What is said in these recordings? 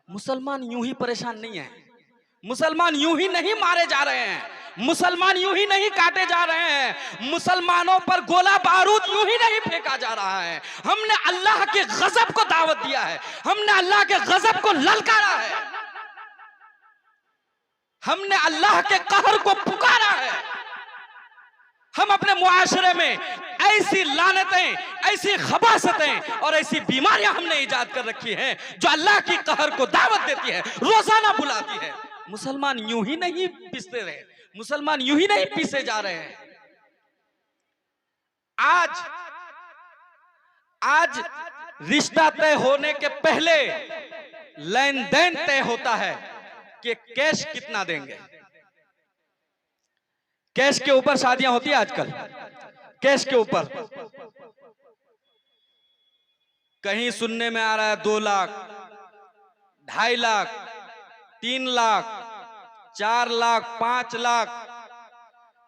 मुसलमान यूं ही परेशान नहीं है, मुसलमान यूं ही नहीं मारे जा रहे हैं, मुसलमान यूं ही नहीं काटे जा रहे हैं, मुसलमानों पर गोला बारूद यूं ही नहीं फेंका जा रहा है। हमने अल्लाह के गजब को दावत दिया है, हमने अल्लाह के गजब को ललकारा है, हमने अल्लाह के कहर को पुकारा है। हम अपने मुआशरे में ऐसी लानतें, ऐसी खबासतें और ऐसी बीमारियां हमने इजाद कर रखी हैं जो अल्लाह की कहर को दावत देती है, रोजाना बुलाती है। मुसलमान यूं ही नहीं पिसते रहे, मुसलमान यूं ही नहीं पीसे जा रहे हैं। आज रिश्ता तय होने के पहले लेन देन तय होता है कि कैश कितना देंगे। कैश के ऊपर शादियां होती है आजकल, कैश के ऊपर। कहीं सुनने में आ रहा है 2 लाख, 2.5 लाख, 3 लाख, 4 लाख, 5 लाख,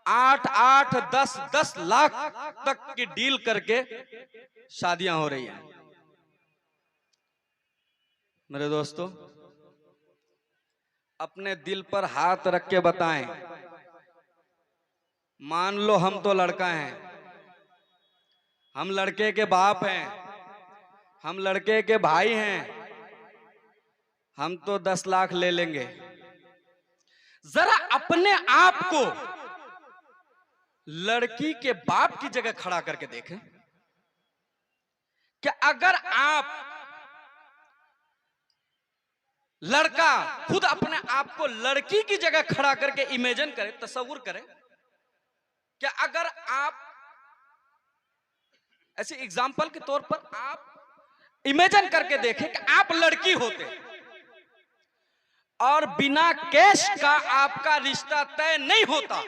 8, 10 लाख तक की डील करके शादियां हो रही हैं। मेरे दोस्तों, अपने दिल पर हाथ रख के बताएं, मान लो हम तो लड़का हैं, हम लड़के के बाप हैं, हम लड़के के भाई हैं, हम तो 10 लाख ले लेंगे। जरा अपने आप को लड़की के बाप की जगह खड़ा करके देखें कि अगर आप लड़का खुद अपने आप को लड़की की जगह खड़ा करके इमेजिन करें, तसव्वुर करें कि अगर आप ऐसे एग्जाम्पल के तौर पर आप इमेजिन करके देखें कि आप लड़की होते और बिना कैश का आपका रिश्ता तय नहीं होता,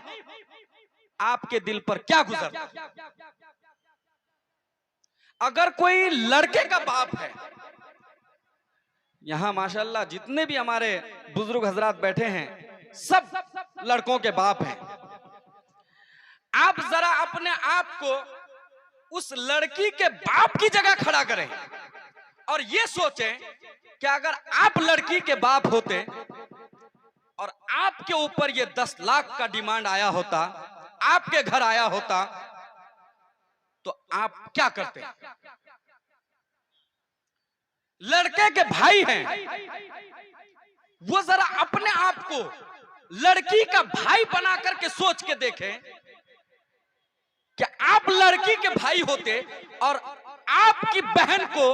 आपके दिल पर क्या गुजरता। अगर कोई लड़के का बाप है, यहां माशाल्लाह जितने भी हमारे बुजुर्ग हजरात बैठे हैं सब लड़कों के बाप हैं। आप जरा अपने आप को उस लड़की के बाप की जगह खड़ा करें और ये सोचें कि अगर आप लड़की के बाप होते और आपके ऊपर ये 10 लाख का डिमांड आया होता, आपके घर आया होता, तो आप क्या करते। लड़के के भाई हैं, वो जरा अपने आप को लड़की का भाई बना करके सोच के देखें कि आप लड़की के भाई होते और आपकी बहन को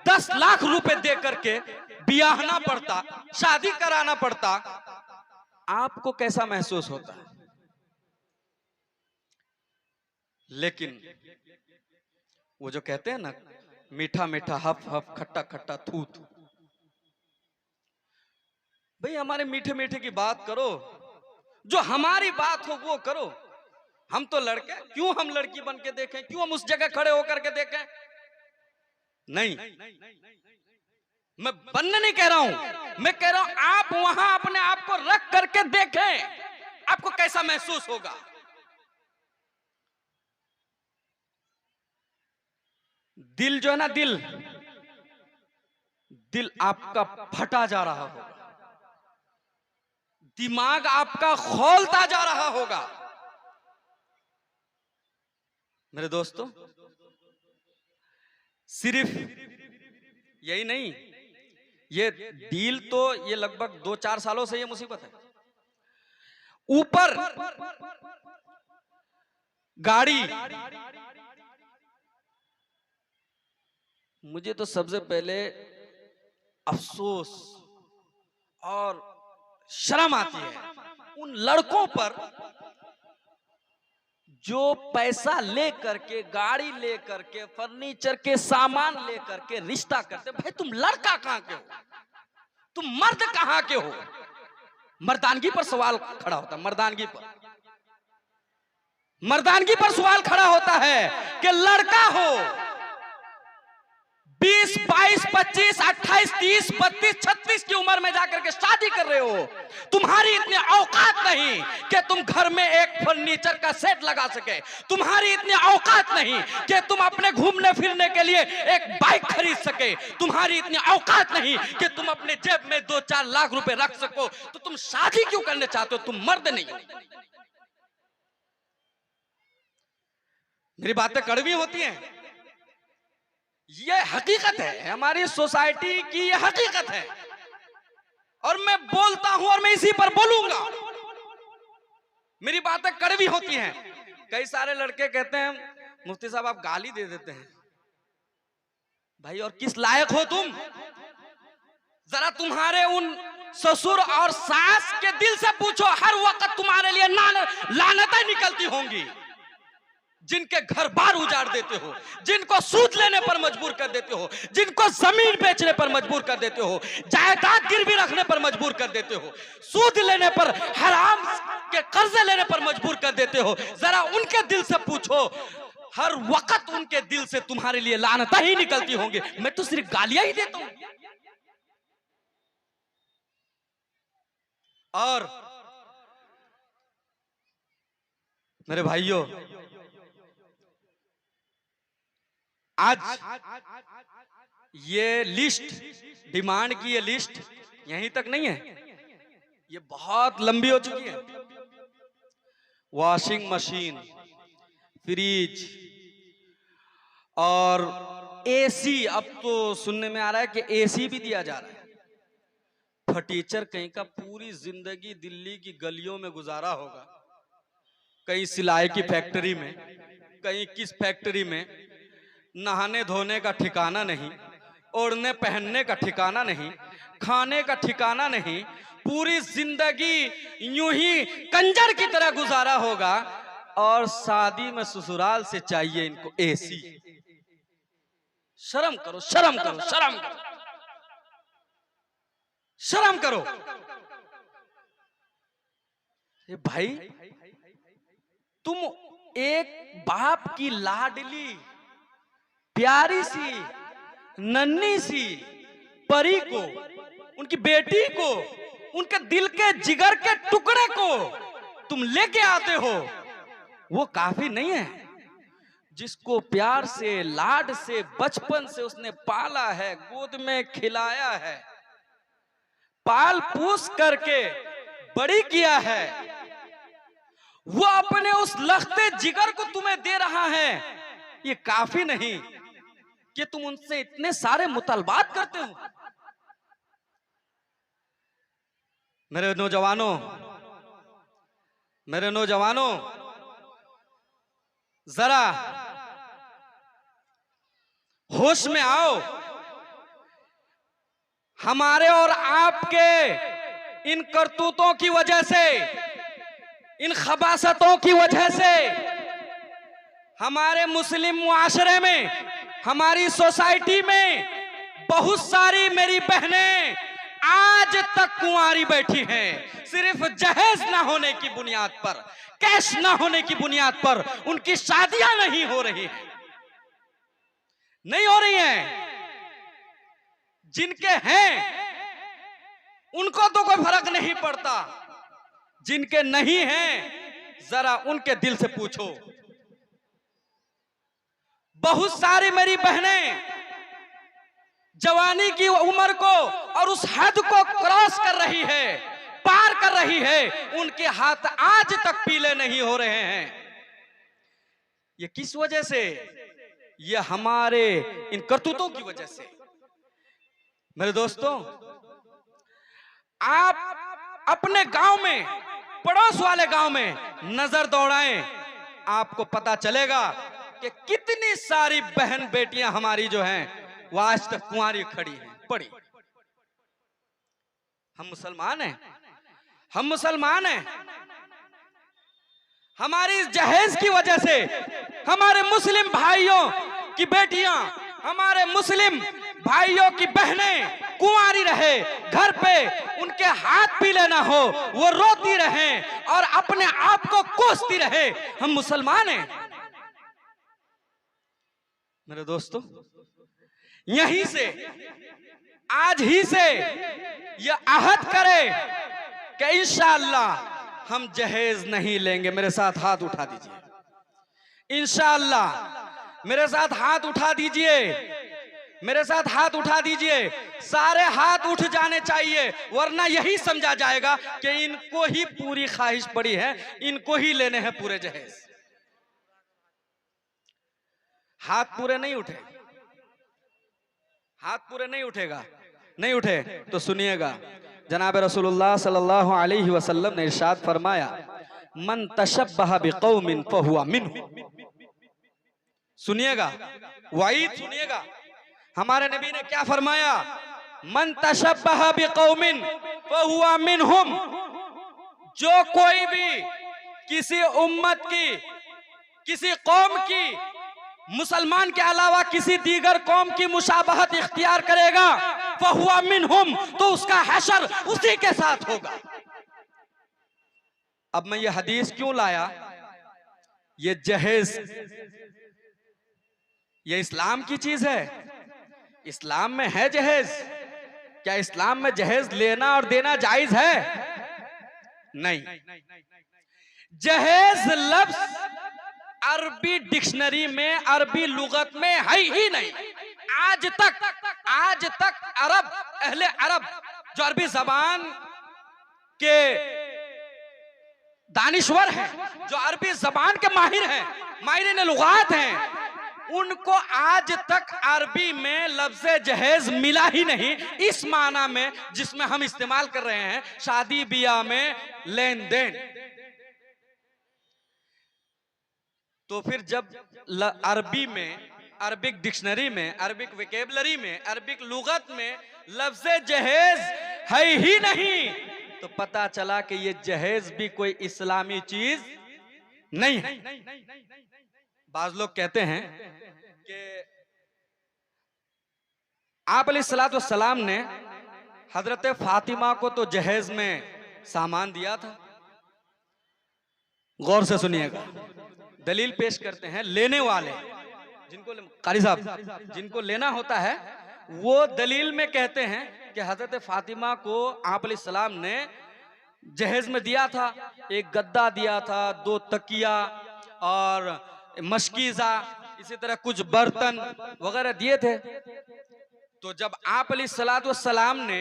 10 लाख रुपए दे करके ब्याहना पड़ता, शादी कराना पड़ता, आपको कैसा महसूस होता। लेकिन वो जो कहते हैं ना, मीठा मीठा हफ हफ, खट्टा खट्टा थू थू, भाई हमारे मीठे मीठे की बात करो, जो हमारी बात हो वो करो। हम तो लड़के, क्यों हम लड़की बन के देखें, क्यों हम उस जगह खड़े होकर के देखें। नहीं, मैं बनने नहीं कह रहा हूं, मैं कह रहा हूं आप वहां अपने आप को रख करके देखें, आपको कैसा महसूस होगा। दिल जो है ना, दिल आपका फटा जा रहा होगा, दिमाग आपका खौलता जा रहा होगा। मेरे दोस्तों, सिर्फ यही नहीं, ये डील तो ये लगभग 2-4 सालों से ये मुसीबत है। ऊपर गाड़ी, मुझे तो सबसे पहले अफसोस और शर्म आती है उन लड़कों पर जो पैसा लेकर के, गाड़ी लेकर के, फर्नीचर के सामान लेकर के रिश्ता करते। भाई तुम लड़का कहां के हो, तुम मर्द कहां के हो। मर्दानगी पर सवाल खड़ा होता है, मर्दानगी पर सवाल खड़ा होता है कि लड़का हो, 20, 22, 25, 28, 30, 32, 36 की उम्र में जाकर के शादी कर रहे हो। तुम्हारी इतनी औकात नहीं कि तुम घर में एक फर्नीचर का सेट लगा सके। तुम्हारी इतनी औकात नहीं कि तुम अपने घूमने फिरने के लिए एक बाइक खरीद सके। तुम्हारी इतनी औकात नहीं कि तुम अपने जेब में 2-4 लाख रुपए रख सको। तो तुम शादी क्यों करने चाहते हो? तुम मर्द नहीं हो। मेरी बातें कड़वी होती हैं, ये हकीकत है, हमारी सोसाइटी की ये हकीकत है, और मैं बोलता हूं और मैं इसी पर बोलूंगा। मेरी बातें कड़वी होती हैं। कई सारे लड़के कहते हैं मुफ्ती साहब आप गाली दे देते हैं। भाई और किस लायक हो तुम? जरा तुम्हारे उन ससुर और सास के दिल से पूछो, हर वक्त तुम्हारे लिए लानतें निकलती होंगी, जिनके घर बार उजाड़ देते हो, जिनको सूद लेने पर मजबूर कर देते हो, जिनको जमीन बेचने पर मजबूर कर देते हो, जायदाद गिरवी रखने पर मजबूर कर देते हो, सूद लेने पर, हराम के कर्जे लेने पर मजबूर कर देते हो। जरा उनके दिल से पूछो, हर वक्त उनके दिल से तुम्हारे लिए लानतें ही निकलती होंगी। मैं तो सिर्फ गालियां ही देता हूं। और मेरे भाइयों, आज ये लिस्ट, डिमांड की ये लिस्ट यहीं तक नहीं है, ये बहुत लंबी हो चुकी है। वॉशिंग मशीन, फ्रिज और एसी, अब तो सुनने में आ रहा है कि एसी भी दिया जा रहा है। फर्नीचर कहीं का पूरी जिंदगी दिल्ली की गलियों में गुजारा होगा, कहीं सिलाई की फैक्ट्री में, कहीं किस फैक्ट्री में, नहाने धोने का ठिकाना नहीं, ओढ़ने पहनने का ठिकाना नहीं, खाने का ठिकाना नहीं, पूरी जिंदगी यूं ही कंजर की तरह गुजारा होगा। और शादी में ससुराल से चाहिए इनको एसी। शर्म करो, शर्म करो, शर्म करो, शर्म करो। ये भाई, तुम एक बाप की लाडली प्यारी सी नन्ही सी परी को, उनकी बेटी को, उनके दिल के जिगर के टुकड़े को तुम लेके आते हो, वो काफी नहीं है? जिसको प्यार से, लाड से, बचपन से उसने पाला है, गोद में खिलाया है, पाल पूस करके बड़ी किया है, वो अपने उस लखते जिगर को तुम्हें दे रहा है। ये काफी नहीं कि तुम उनसे इतने सारे मुतालबात करते हो। मेरे नौजवानों, मेरे नौजवानों, जरा होश में आओ। हमारे और आपके इन करतूतों की वजह से, इन खबासतों की वजह से हमारे मुस्लिम मुआशरे में, हमारी सोसाइटी में बहुत सारी मेरी बहनें आज तक कुंवारी बैठी हैं। सिर्फ जहेज ना होने की बुनियाद पर, कैश ना होने की बुनियाद पर उनकी शादियां नहीं हो रही हैं, नहीं हो रही हैं। जिनके हैं उनको तो कोई फर्क नहीं पड़ता, जिनके नहीं हैं जरा उनके दिल से पूछो। बहुत सारी मेरी बहनें जवानी की उम्र को और उस हद को क्रॉस कर रही है, पार कर रही है, उनके हाथ आज तक पीले नहीं हो रहे हैं। ये किस वजह से? ये हमारे इन करतूतों की वजह से। मेरे दोस्तों, आप अपने गांव में, पड़ोस वाले गांव में नजर दौड़ाएं, आपको पता चलेगा कि कितनी सारी बहन बेटियां हमारी जो हैं वो आज तक कुंवारी खड़ी हैं, पड़ी। हम मुसलमान हैं, हम मुसलमान हैं। हमारी इस जहेज की वजह से हमारे मुस्लिम भाइयों की बेटियां, हमारे मुस्लिम भाइयों की बहनें कुंवारी रहे, घर पे उनके हाथ पीले ना हो, वो रोती रहे और अपने आप को कोसती रहे। हम मुसलमान हैं। मेरे दोस्तों, यहीं से, आज ही से यह अहद करे कि इंशाअल्लाह हम जहेज नहीं लेंगे। मेरे साथ हाथ उठा दीजिए। इंशाअल्लाह मेरे साथ हाथ उठा दीजिए, मेरे साथ हाथ उठा दीजिए। सारे हाथ उठ जाने चाहिए, वरना यही समझा जाएगा कि इनको ही पूरी ख्वाहिश पड़ी है, इनको ही लेने हैं पूरे जहेज। हाथ पूरे नहीं उठे, हाथ पूरे नहीं उठेगा, नहीं उठे तो सुनिएगा। जनाब रसूलुल्लाह सल्लल्लाहु अलैहि वसल्लम ने इरशाद फरमाया, मन तशब्बह बिकौमिन फहुवा मिन्हुम। सुनिएगा, वाइद सुनिएगा, हमारे नबी ने क्या फरमाया, मन तशब्बह बिकौमिन फहुवा मिन्हुम। जो कोई भी किसी उम्मत की, किसी कौम की, मुसलमान के अलावा किसी दीगर कौम की मुशाबहत इख्तियार करेगा, फहुवा मिन्हुम, तो उसका हशर उसी के साथ होगा। अब मैं ये हदीस क्यों लाया? ये जहेज, ये इस्लाम की चीज है। इस्लाम में है जहेज? क्या इस्लाम में जहेज लेना और देना जायज है? नहीं। जहेज लफ्ज अरबी डिक्शनरी में, अरबी लुगत में है ही नहीं। आज तक अरब, अहले अरब जो अरबी जबान के दानिश्वर हैं, जो अरबी जबान के माहिर हैं, माहिरीन लुगात हैं, उनको आज तक अरबी में लफ्ज़ जहेज मिला ही नहीं इस माना में जिसमें हम इस्तेमाल कर रहे हैं, शादी ब्याह में लेन देन। तो फिर जब अरबी में, अरबिक डिक्शनरी में, अरबिक वोकैबुलरी में, अरबिक लुगत में लफ्ज़ जहेज है ही नहीं, तो पता चला कि ये जहेज भी कोई इस्लामी चीज नहीं है। बाज लोग कहते हैं कि आप अलैहिस्सलाम ने हजरत फातिमा को तो जहेज में सामान दिया था। गौर से सुनिएगा, दलील पेश करते हैं लेने वाले, जिनको कारी साहब जिनको लेना होता है, वो दलील में कहते हैं कि हजरत फातिमा को आप अलैहिस्सलाम ने जहेज में दिया था। एक गद्दा दिया था, 2 तकिया और मशकीज़ा, इसी तरह कुछ बर्तन वगैरह दिए थे। तो जब आप अलैहिस्सलाम ने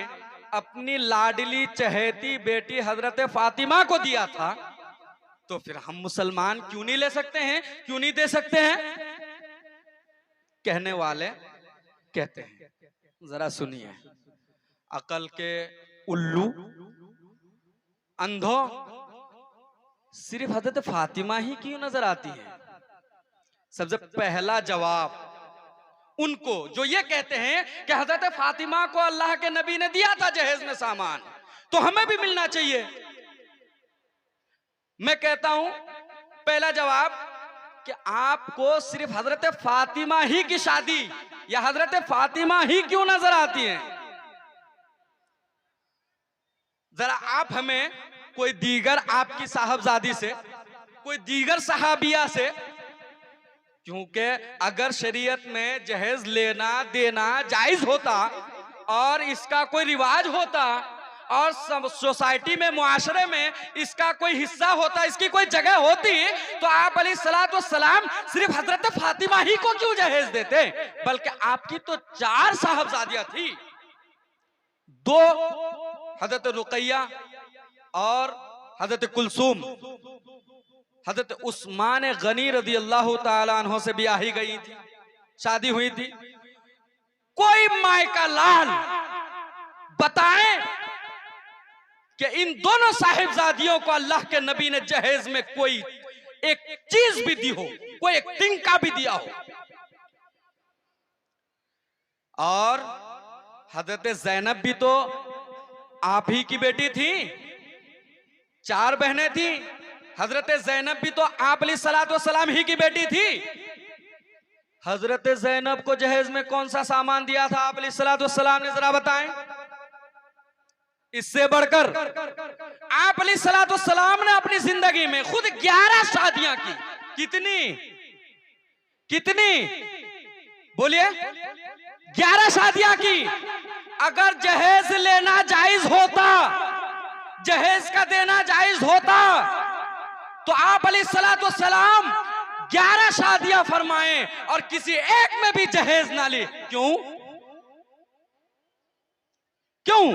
अपनी लाडली चहेती बेटी हजरत फातिमा को दिया था, तो फिर हम मुसलमान क्यों नहीं ले सकते हैं, क्यों नहीं दे सकते हैं? कहने वाले कहते हैं, जरा सुनिए, अकल के उल्लू अंधों, सिर्फ हजरत फातिमा ही क्यों नजर आती है? सबसे पहला जवाब उनको जो ये कहते हैं कि हजरत फातिमा को अल्लाह के नबी ने दिया था जहेज में सामान, तो हमें भी मिलना चाहिए। मैं कहता हूं पहला जवाब कि आपको सिर्फ हजरत फातिमा ही की शादी या हजरत फातिमा ही क्यों नजर आती हैं? जरा आप हमें कोई दीगर आपकी साहबजादी से, कोई दीगर सहाबिया से, क्योंकि अगर शरीयत में जहेज लेना देना जायज होता और इसका कोई रिवाज होता और सोसाइटी में, मुआशरे में इसका कोई हिस्सा होता, इसकी कोई जगह होती, तो आप अलैहिस्सलाम सिर्फ हजरत फातिमा ही को क्यों जहेज देते? बल्कि आपकी तो 4 साहबजादियां थी, 2 हजरत रुकैया और हजरत कुलसूम। हजरत उस्मान गनी रज़ी अल्लाह ताला अन्हो से ब्याही गई थी, शादी हुई थी। कोई माय का लाल बताएं कि इन दोनों साहिबजादियों को अल्लाह के नबी ने जहेज में कोई एक चीज भी दी हो, कोई एक तिनका भी दिया हो। और हजरत ज़ैनब भी तो आप ही की बेटी थी, 4 बहनें थी। हजरत ज़ैनब भी तो आप अलैहिस्सलाम ही की बेटी थी। हजरत ज़ैनब को जहेज में कौन सा सामान दिया था आप अलैहिस्सलाम ने, जरा बताएं। इससे बढ़कर आप अलैहिस्सलाम ने अपनी जिंदगी में खुद 11 शादियां की। कितनी बोलिए? 11 शादियां की। अगर जहेज लेना जायज होता, जहेज का देना जायज होता, तो आप अलैहिस्सलाम 11 शादियां फरमाएं और किसी एक में भी जहेज ना ली। क्यों? क्यों?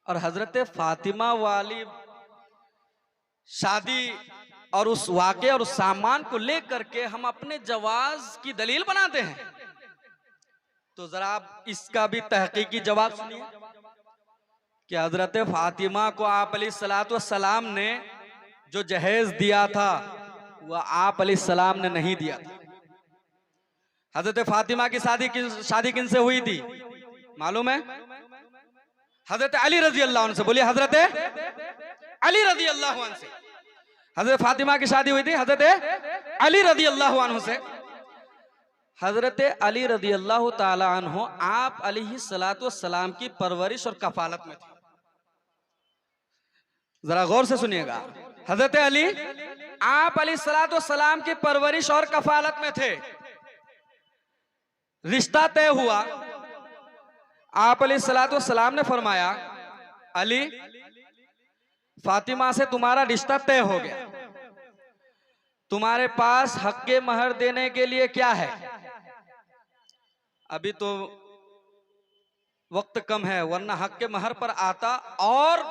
और हजरत फातिमा वाली शादी और उस वाक़े और उस सामान को लेकर के हम अपने जवाज की दलील बनाते हैं। तो जरा आप इसका भी तहकीकी जवाब सुनिए कि हजरत फातिमा को आप अलैहिस्सलाम ने जो जहेज दिया था वह आप अलैहिस्सलाम ने नहीं दिया था। हजरत फातिमा की शादी किन से हुई थी मालूम है? हजरत अली रजी अल्लाह अन्हु से। बोलिए हजरत अली रजी अल्लाह अन्हु से। हजरत फातिमा की शादी हुई थी हजरत अली रजी अल्लाह अन्हु से। हजरत अली रजी अल्लाह ताला अन्हु आप अलैहिस्सलाम की परवरिश और कफालत में थे। जरा गौर से सुनिएगा, हजरत अली आप अलैहिस्सलाम की परवरिश और कफालत में थे। रिश्ता तय हुआ, आप अलैहिस्सलाम ने फरमाया अली फातिमा से तुम्हारा रिश्ता तय हो गया, तुम्हारे पास हक्के महर देने के लिए क्या है? अभी तो वक्त कम है, वरना हक्के महर पर आता और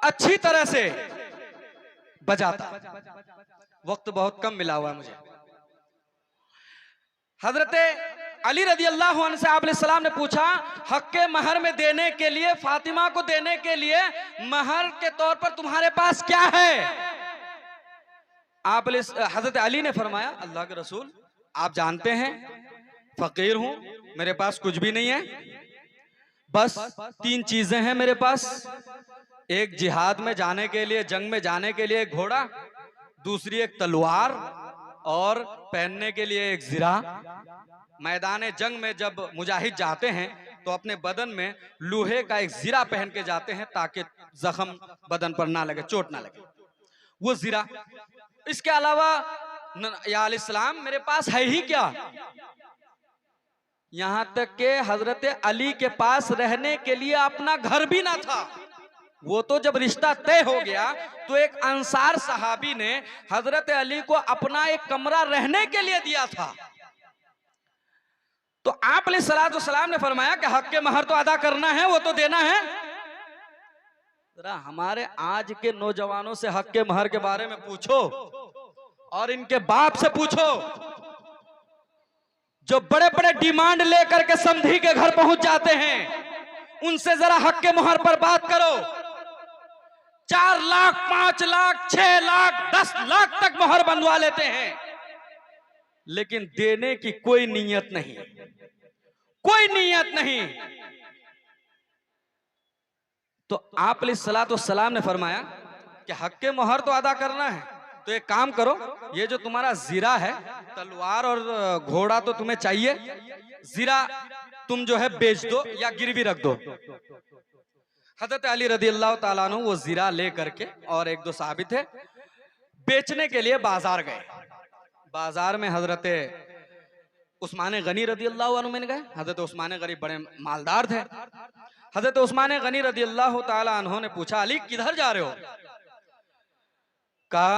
अच्छी तरह से बजाता। वक्त बहुत कम मिला हुआ है मुझे। हजरत अली रजी अल्लाह अन्हु से आप अलैहिस्सलाम ने पूछा हक्के महर में देने के लिए, फातिमा को देने के लिए महर के तौर पर तुम्हारे पास क्या है? आप हजरत अली ने फरमाया अल्लाह के रसूल आप जानते हैं फकीर हूं, मेरे पास कुछ भी नहीं है, बस 3 चीजें हैं मेरे पास। एक जिहाद में जाने के लिए, जंग में जाने के लिए एक घोड़ा, दूसरी एक तलवार और पहनने के लिए एक जिरा। मैदान जंग में जब मुजाहिद जाते हैं तो अपने बदन में लोहे का एक जिरा पहन के जाते हैं ताकि जख्म बदन पर ना लगे, चोट ना लगे, वो जिरा। इसके अलावा या अलैहिस्सलाम मेरे पास है ही क्या? यहां तक के हजरत अली के पास रहने के लिए अपना घर भी ना था। वो तो जब रिश्ता तय हो गया तो एक अंसार सहाबी ने हजरत अली को अपना एक कमरा रहने के लिए दिया था। तो आप अलैहिस्सलाम ने फरमाया कि हक्के महर तो अदा करना है, वो तो देना है। जरा हमारे आज के नौजवानों से हक्के महर के बारे में पूछो और इनके बाप से पूछो, जो बड़े बड़े डिमांड लेकर के समधी के घर पहुंच जाते हैं, उनसे जरा हक्के महर पर बात करो। 4 लाख, 5 लाख, 6 लाख, 10 लाख तक मोहर बंधवा लेते हैं, लेकिन देने की कोई नीयत नहीं, कोई नीयत नहीं। तो आप अलैहिस्सलाम ने फरमाया कि हक्के मोहर तो अदा करना है, तो एक काम करो, ये जो तुम्हारा जीरा है, तलवार और घोड़ा तो तुम्हें चाहिए, जीरा तुम जो है बेच दो या गिरवी रख दो। हजरत अली रज़ी अल्लाह ताला अन्हु वो जीरा ले करके और 1-2 साहबी थे, बेचने के लिए बाजार गए। बाजार में हजरत उस्मान गनी रज़ी अल्लाह अन्हु में गए। हजरत उस्मान गनी बड़े मालदार थे। हजरत उस्मान गनी रज़ी अल्लाह ताला अन्हु ने पूछा अली किधर जा रहे हो? कहा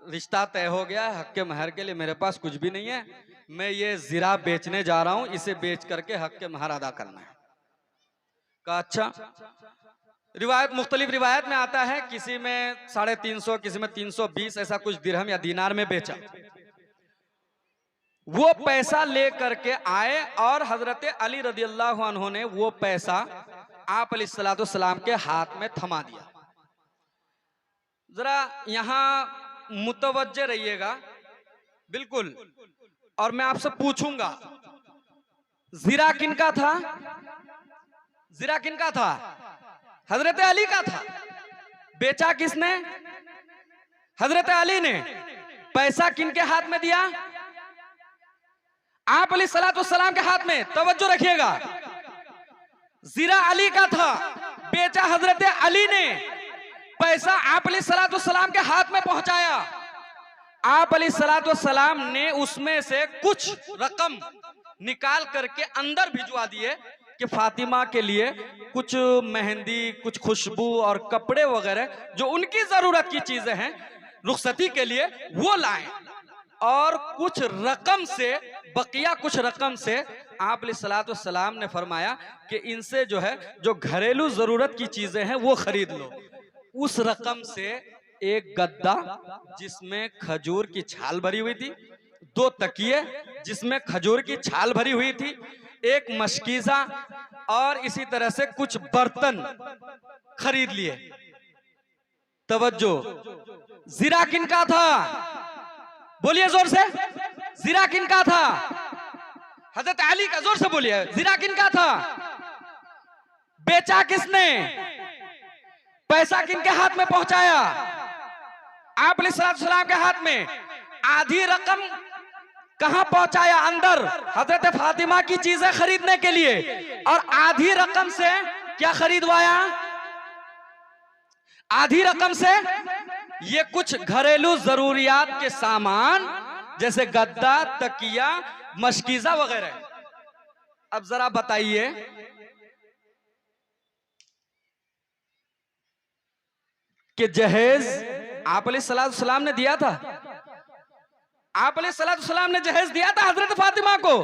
रिश्ता तय हो गया, हक्के महर के लिए मेरे पास कुछ भी नहीं है, मैं ये जीरा बेचने जा रहा हूं, इसे बेच करके हक्के महर अदा करना है। कहा अच्छा। रिवायत मुख्तलिफ रिवायत में आता है, किसी में 350, किसी में 320 ऐसा कुछ दिरहम या दीनार में बेचा। वो पैसा ले करके आए और हजरत अली रज़ी अल्लाह अन्हु ने वो पैसा आप अलैहिस्सलाम के हाथ में थमा दिया। जरा यहां मुतवज्जे रहिएगा बिल्कुल, और मैं आपसे पूछूंगा जीरा किनका था? जीरा किनका था? हजरत अली का था। बेचा किसने? हजरत अली ने। पैसा किनके हाथ में दिया? आप अलैहिस्सलाम के हाथ में। तवज्जो रखिएगा, जीरा अली का था, बेचा हजरत अली ने, पैसा आप अलैहिस्सलाम के हाथ में पहुंचाया। आप अलैहिस्सलाम ने उसमें से कुछ रकम निकाल करके अंदर भिजवा दिए कि फातिमा के लिए कुछ मेहंदी, कुछ खुशबू और कपड़े वगैरह जो उनकी जरूरत की चीजें हैं रुखसती के लिए वो लाएं। और कुछ रकम से, बकिया कुछ रकम से आप अलैहिस्सलाम ने फरमाया कि इनसे जो है जो घरेलू जरूरत की चीजें हैं वो खरीद लो। उस रकम से एक गद्दा जिसमें खजूर की छाल भरी हुई थी, 2 तकिए जिसमें खजूर की छाल भरी हुई थी, एक मशकीज़ा और इसी तरह से कुछ बर्तन खरीद लिए। तवज्जो, जीरा किनका था? बोलिए जोर से, जीरा किनका था? हजरत अली का। जोर से बोलिए, जीरा किनका था? बेचा किसने? पैसा किनके हाथ में पहुंचाया? आप अलैहिस्सलाम के हाथ में। आधी रकम कहां पहुंचाया? अंदर हजरत फातिमा की चीजें खरीदने के लिए। और आधी रकम से क्या खरीदवाया? आधी रकम से ये कुछ घरेलू जरूरियात के सामान जैसे गद्दा, तकिया, मशकीज़ा वगैरह। अब जरा बताइए, कि जहेज आप अलैहिस्सलाम ने दिया था? आप अलैहिस्सलाम ने जहेज दिया था हजरत फातिमा को?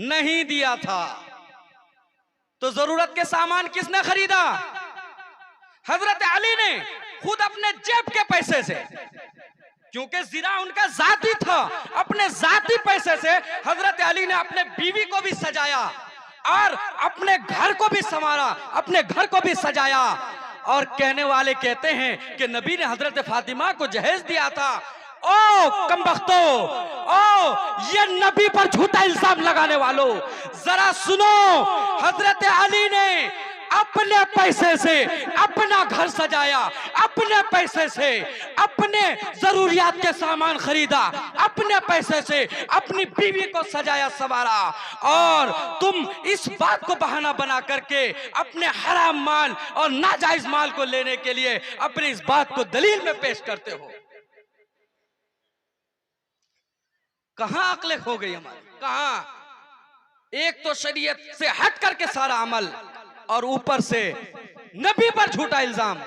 नहीं दिया था। तो जरूरत के सामान किसने खरीदा? हजरत अली ने खुद अपने जेब के पैसे से, क्योंकि जीरा उनका जाती था, अपने जाती पैसे से हजरत अली ने अपने बीवी को भी सजाया और अपने घर को भी संवारा, अपने घर को भी सजाया। और कहने वाले कहते हैं कि नबी ने हजरत फातिमा को जहेज दिया था। ओ कमबख्तो, ओ ये नबी पर झूठा इल्जाम लगाने वालों, जरा सुनो, हजरत अली ने अपने पैसे से अपना घर सजाया, अपने पैसे से अपने जरूरियात के सामान खरीदा, अपने पैसे से अपनी बीवी को सजाया संवारा। और तुम इस बात को बहाना बना करके अपने हराम माल और नाजायज माल को लेने के लिए अपनी इस बात को दलील में पेश करते हो। कहां अक्ल हो गई हमारी? कहां? एक तो शरीयत से हट करके सारा अमल और ऊपर से नबी पर झूठा इल्जाम।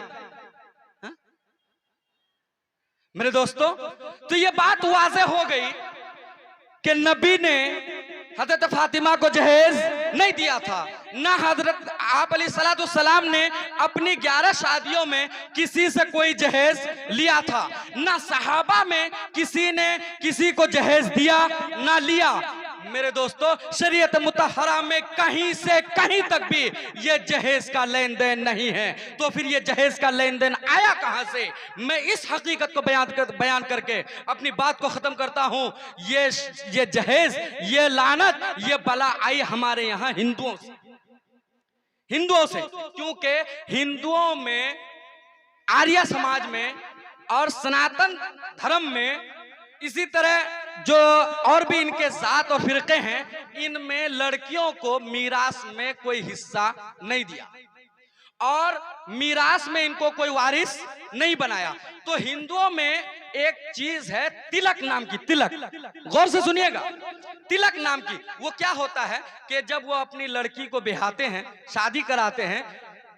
मेरे दोस्तों, तो ये बात वाज़ेह हो गई कि नबी ने हजरत फातिमा को जहेज नहीं दिया था। ना हजरत आप अलैहिस्सलाम ने अपनी 11 शादियों में किसी से कोई जहेज लिया था। ना सहाबा में किसी ने किसी को जहेज दिया ना लिया। मेरे दोस्तों, शरीयत मुतहरा में कहीं से कहीं तक भी ये जहेज का लेन देन नहीं है। तो फिर ये जहेज का लेन देन आया कहां से? मैं इस हकीकत को बयान करके अपनी बात को खत्म करता हूं। ये जहेज, ये लानत, ये बला आई हमारे यहां हिंदुओं से। क्योंकि हिंदुओं में, आर्य समाज में और सनातन धर्म में, इसी तरह जो और भी इनके जात और फिरके हैं, इनमें लड़कियों को मीरास में कोई हिस्सा नहीं दिया और मीरास में इनको कोई वारिस नहीं बनाया। तो हिंदुओं में एक चीज है तिलक नाम की। तिलक, गौर से सुनिएगा, तिलक नाम की। वो क्या होता है कि जब वो अपनी लड़की को ब्याहते हैं, शादी कराते हैं,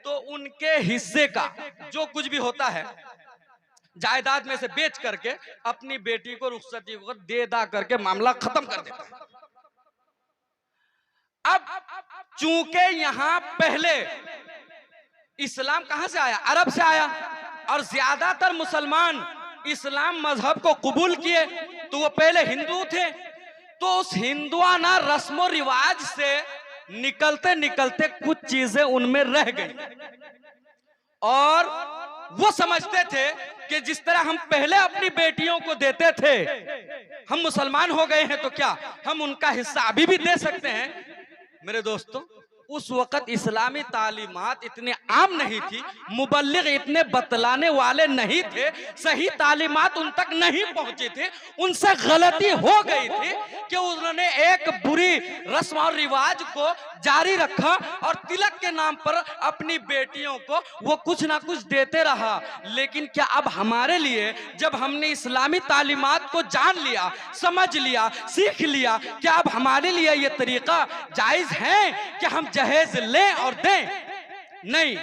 तो उनके हिस्से का जो कुछ भी होता है जायदाद में से बेच करके अपनी बेटी को रुखसती को दे दा करके मामला खत्म कर देता है। अब चूंकि यहां पहले इस्लाम कहां से आया? अरब से आया, और ज्यादातर मुसलमान इस्लाम मजहब को कबूल किए, तो वो पहले हिंदू थे। तो उस हिंदुआना रस्मो रिवाज से निकलते निकलते कुछ चीजें उनमें रह गई और वो समझते थे कि जिस तरह हम पहले अपनी बेटियों को देते थे, हम मुसलमान हो गए हैं तो क्या हम उनका हिस्सा अभी भी दे सकते हैं? मेरे दोस्तों, उस वक्त इस्लामी तालीमात इतनी आम नहीं थी, मुबल्लिग इतने बतलाने वाले नहीं थे, सही तालीमात उन तक नहीं पहुंचे थे। उनसे गलती हो गई थी कि उन्होंने एक बुरी रस्म और रिवाज को जारी रखा और तिलक के नाम पर अपनी बेटियों को वो कुछ ना कुछ देते रहा। लेकिन क्या अब हमारे लिए, जब हमने इस्लामी तालीमात को जान लिया, समझ लिया, सीख लिया, क्या अब हमारे लिए ये तरीका जायज है कि हम जहेज लें और दें? नहीं।